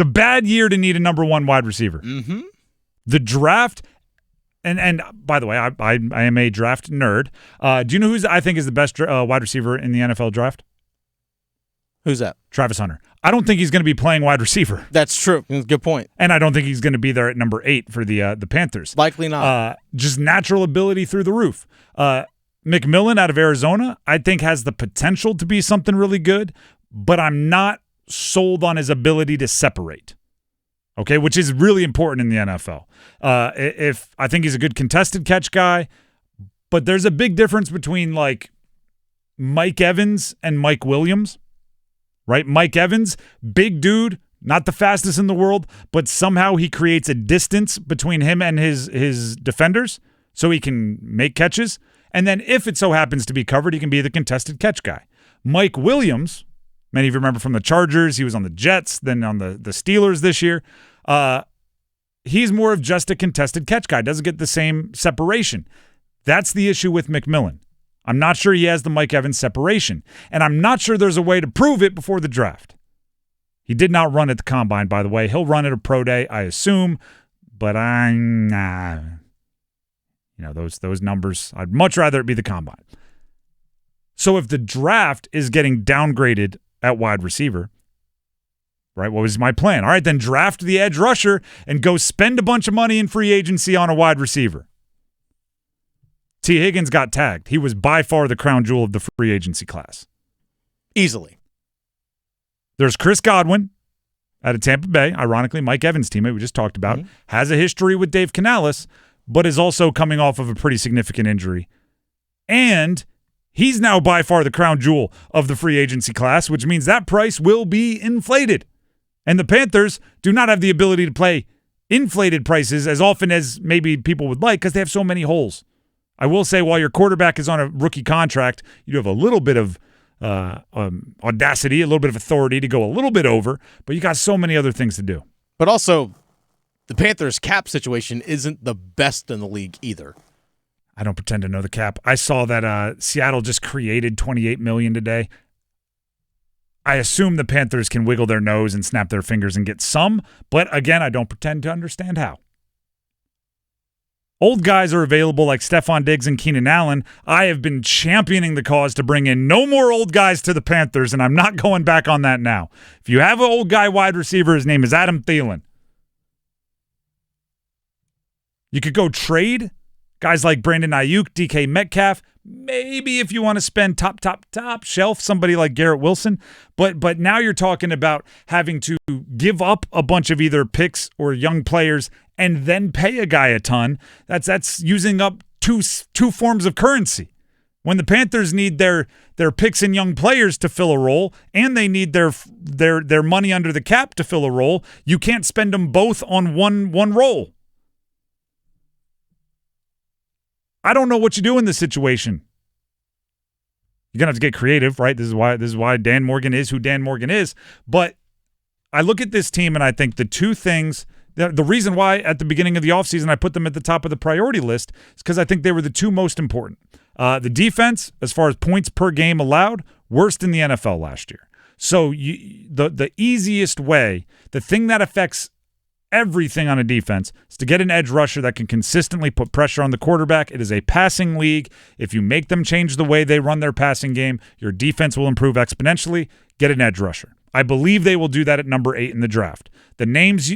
It's a bad year to need a number one wide receiver. Mm-hmm. The draft, and by the way, I am a draft nerd. Do you know who I think is the best wide receiver in the NFL draft? Who's that? Travis Hunter. I don't think he's going to be playing wide receiver. That's true. Good point. And I don't think he's going to be there at number 8 for the Panthers. Likely not. Just natural ability through the roof. McMillan out of Arizona, I think, has the potential to be something really good, but I'm not sold on his ability to separate. Okay, which is really important in the NFL. If I think he's a good contested catch guy, but there's a big difference between like Mike Evans and Mike Williams. Right? Mike Evans, big dude, not the fastest in the world, but somehow he creates a distance between him and his defenders so he can make catches. And then if it so happens to be covered, he can be the contested catch guy. Mike Williams, many of you remember from the Chargers, he was on the Jets, then on the Steelers this year. He's more of just a contested catch guy, doesn't get the same separation. That's the issue with McMillan. I'm not sure he has the Mike Evans separation, and I'm not sure there's a way to prove it before the draft. He did not run at the combine, by the way. He'll run at a pro day, I assume, but those numbers, I'd much rather it be the combine. So if the draft is getting downgraded at wide receiver, right, what was my plan? All right, then draft the edge rusher and go spend a bunch of money in free agency on a wide receiver. T. Higgins got tagged. He was by far the crown jewel of the free agency class. Easily. There's Chris Godwin out of Tampa Bay, ironically, Mike Evans' teammate we just talked about, has a history with Dave Canales, but is also coming off of a pretty significant injury. And he's now by far the crown jewel of the free agency class, which means that price will be inflated. And the Panthers do not have the ability to play inflated prices as often as maybe people would like because they have so many holes. I will say while your quarterback is on a rookie contract, you have a little bit of audacity, a little bit of authority to go a little bit over, but you got so many other things to do. But also, the Panthers' cap situation isn't the best in the league either. I don't pretend to know the cap. I saw that Seattle just created $28 million today. I assume the Panthers can wiggle their nose and snap their fingers and get some, but again, I don't pretend to understand how. Old guys are available like Stephon Diggs and Keenan Allen. I have been championing the cause to bring in no more old guys to the Panthers, and I'm not going back on that now. If you have an old guy wide receiver, his name is Adam Thielen. You could go trade guys like Brandon Ayuk, DK Metcalf. Maybe if you want to spend top shelf, somebody like Garrett Wilson. But now you're talking about having to give up a bunch of either picks or young players and then pay a guy a ton. That's using up two forms of currency. When the Panthers need their picks and young players to fill a role, and they need their money under the cap to fill a role, you can't spend them both on one role. I don't know what you do in this situation. You're going to have to get creative, right? This is why Dan Morgan is who Dan Morgan is. But I look at this team and I think the two things, the reason why at the beginning of the offseason I put them at the top of the priority list is because I think they were the two most important. The defense, as far as points per game allowed, worst in the NFL last year. So the easiest way, the thing that affects everything on a defense is to get an edge rusher that can consistently put pressure on the quarterback. It is a passing league. If you make them change the way they run their passing game, your defense will improve exponentially. Get an edge rusher. I believe they will do that at number 8 in the draft. The names,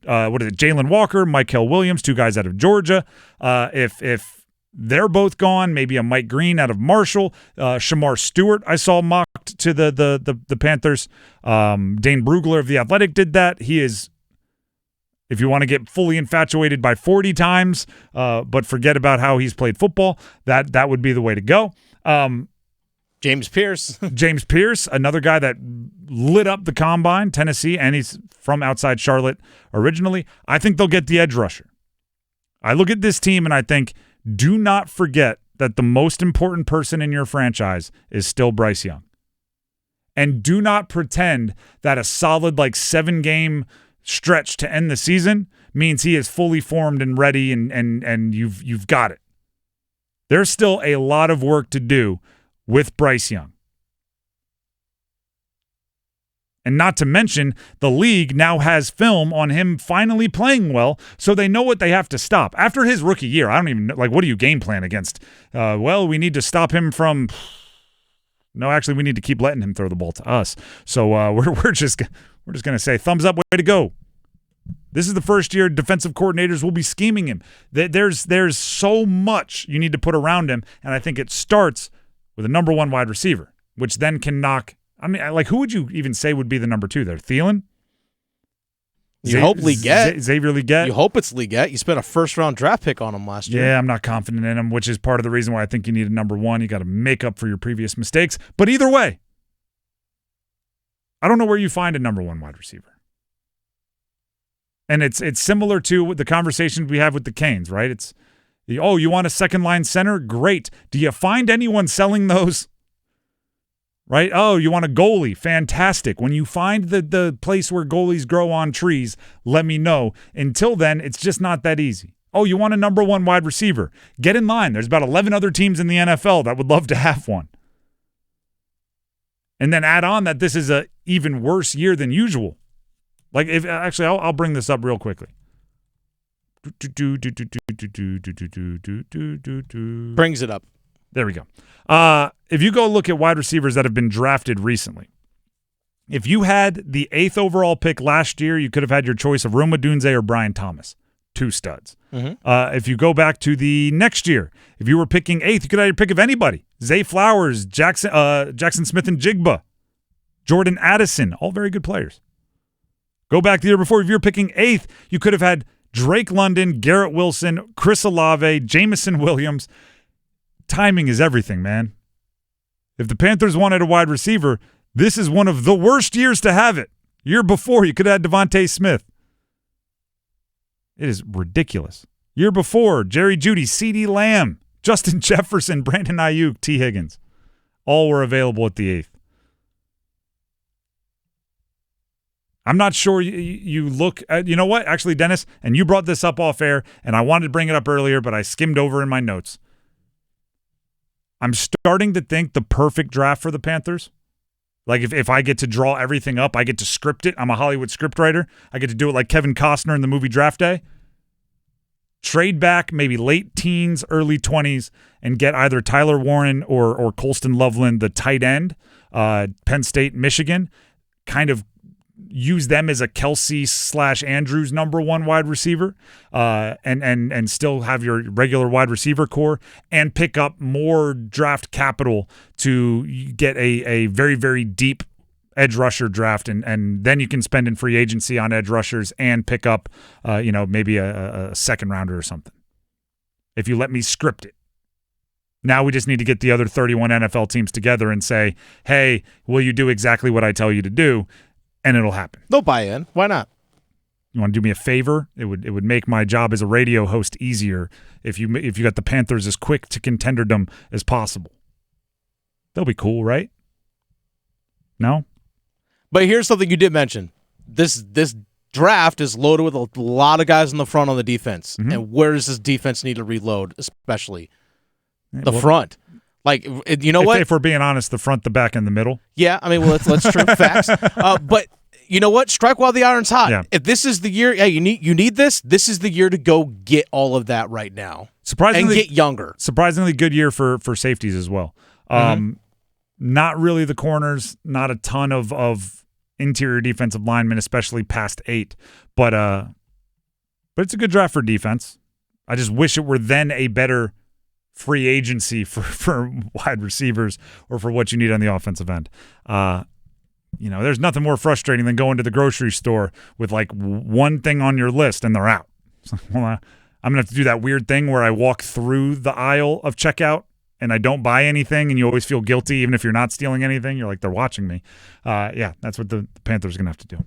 Jalen Walker, Mykel Williams, two guys out of Georgia. If they're both gone, maybe a Mike Green out of Marshall. Shamar Stewart I saw mocked to the Panthers. Dane Brugler of The Athletic did that. He is, if you want to get fully infatuated by 40 times, but forget about how he's played football, that would be the way to go. James Pierce. James Pierce, another guy that lit up the combine, Tennessee, and he's from outside Charlotte originally. I think they'll get the edge rusher. I look at this team and I think, do not forget that the most important person in your franchise is still Bryce Young. And do not pretend that a solid 7-game stretch to end the season means he is fully formed and ready and you've got it. There's still a lot of work to do with Bryce Young. And not to mention, the league now has film on him finally playing well, so they know what they have to stop. After his rookie year, I don't even know, like, what do you game plan against? Well, we need to stop him from – no, actually, we need to keep letting him throw the ball to us. So we're just going to say, thumbs up, way to go. This is the first year defensive coordinators will be scheming him. There's so much you need to put around him, and I think it starts with a number one wide receiver, which then can knock – I mean, like, who would you even say would be the number two there? Thielen? You hope Legette. Xavier Legette? You hope it's Legette. You spent a first-round draft pick on him last year. Yeah, I'm not confident in him, which is part of the reason why I think you need a number one. You got to make up for your previous mistakes. But either way, I don't know where you find a number one wide receiver. And it's similar to the conversation we have with the Canes, right? It's, you want a second-line center? Great. Do you find anyone selling those? Right? Oh, you want a goalie? Fantastic. When you find the place where goalies grow on trees, let me know. Until then, it's just not that easy. Oh, you want a number one wide receiver? Get in line. There's about 11 other teams in the NFL that would love to have one. And then add on that this is a even worse year than usual. Like, if actually, I'll bring this up real quickly. Brings it up. There we go. If you go look at wide receivers that have been drafted recently, if you had the 8th overall pick last year, you could have had your choice of Rome Odunze or Brian Thomas, 2 studs. Mm-hmm. If you go back to the next year, if you were picking 8th, you could have your pick of anybody. Zay Flowers, Jackson Smith and Jigba, Jordan Addison, all very good players. Go back the year before, if you were picking 8th, you could have had Drake London, Garrett Wilson, Chris Olave, Jamison Williams. Timing is everything, man. If the Panthers wanted a wide receiver, this is one of the worst years to have it. Year before, you could have had Devontae Smith. It is ridiculous. Year before, Jerry Jeudy, CeeDee Lamb, Justin Jefferson, Brandon Ayuk, T. Higgins. All were available at the 8th. I'm not sure you look at, you know what? Actually, Dennis, and you brought this up off air, and I wanted to bring it up earlier, but I skimmed over in my notes. I'm starting to think the perfect draft for the Panthers, like if I get to draw everything up, I get to script it. I'm a Hollywood scriptwriter. I get to do it like Kevin Costner in the movie Draft Day. Trade back maybe late teens, early 20s, and get either Tyler Warren or Colston Loveland, the tight end, Penn State, Michigan, kind of use them as a Kelsey/Andrews number one wide receiver, and still have your regular wide receiver core, and pick up more draft capital to get a very, very deep edge rusher draft, and then you can spend in free agency on edge rushers and pick up maybe a second rounder or something. If you let me script it. Now we just need to get the other 31 NFL teams together and say, hey, will you do exactly what I tell you to do? And it'll happen. They'll buy in. Why not? You want to do me a favor? It would make my job as a radio host easier if you got the Panthers as quick to contenderdom as possible. They'll be cool, right? No? But here's something you did mention. This draft is loaded with a lot of guys in the front on the defense. Mm-hmm. And where does this defense need to reload, especially the front? Like, you know what? If we're being honest, the front, the back, and the middle. Yeah, I mean, well, let's true facts. But you know what? Strike while the iron's hot. Yeah. If this is the year, hey, you need this. This is the year to go get all of that right now. Surprisingly, and get younger. Surprisingly good year for safeties as well. Not really the corners. Not a ton of interior defensive linemen, especially past 8. But it's a good draft for defense. I just wish it were then a better free agency for wide receivers or for what you need on the offensive end. There's nothing more frustrating than going to the grocery store with like one thing on your list and they're out. It's like, well, I'm going to have to do that weird thing where I walk through the aisle of checkout and I don't buy anything, and you always feel guilty even if you're not stealing anything. You're like, they're watching me. That's what the Panthers are going to have to do.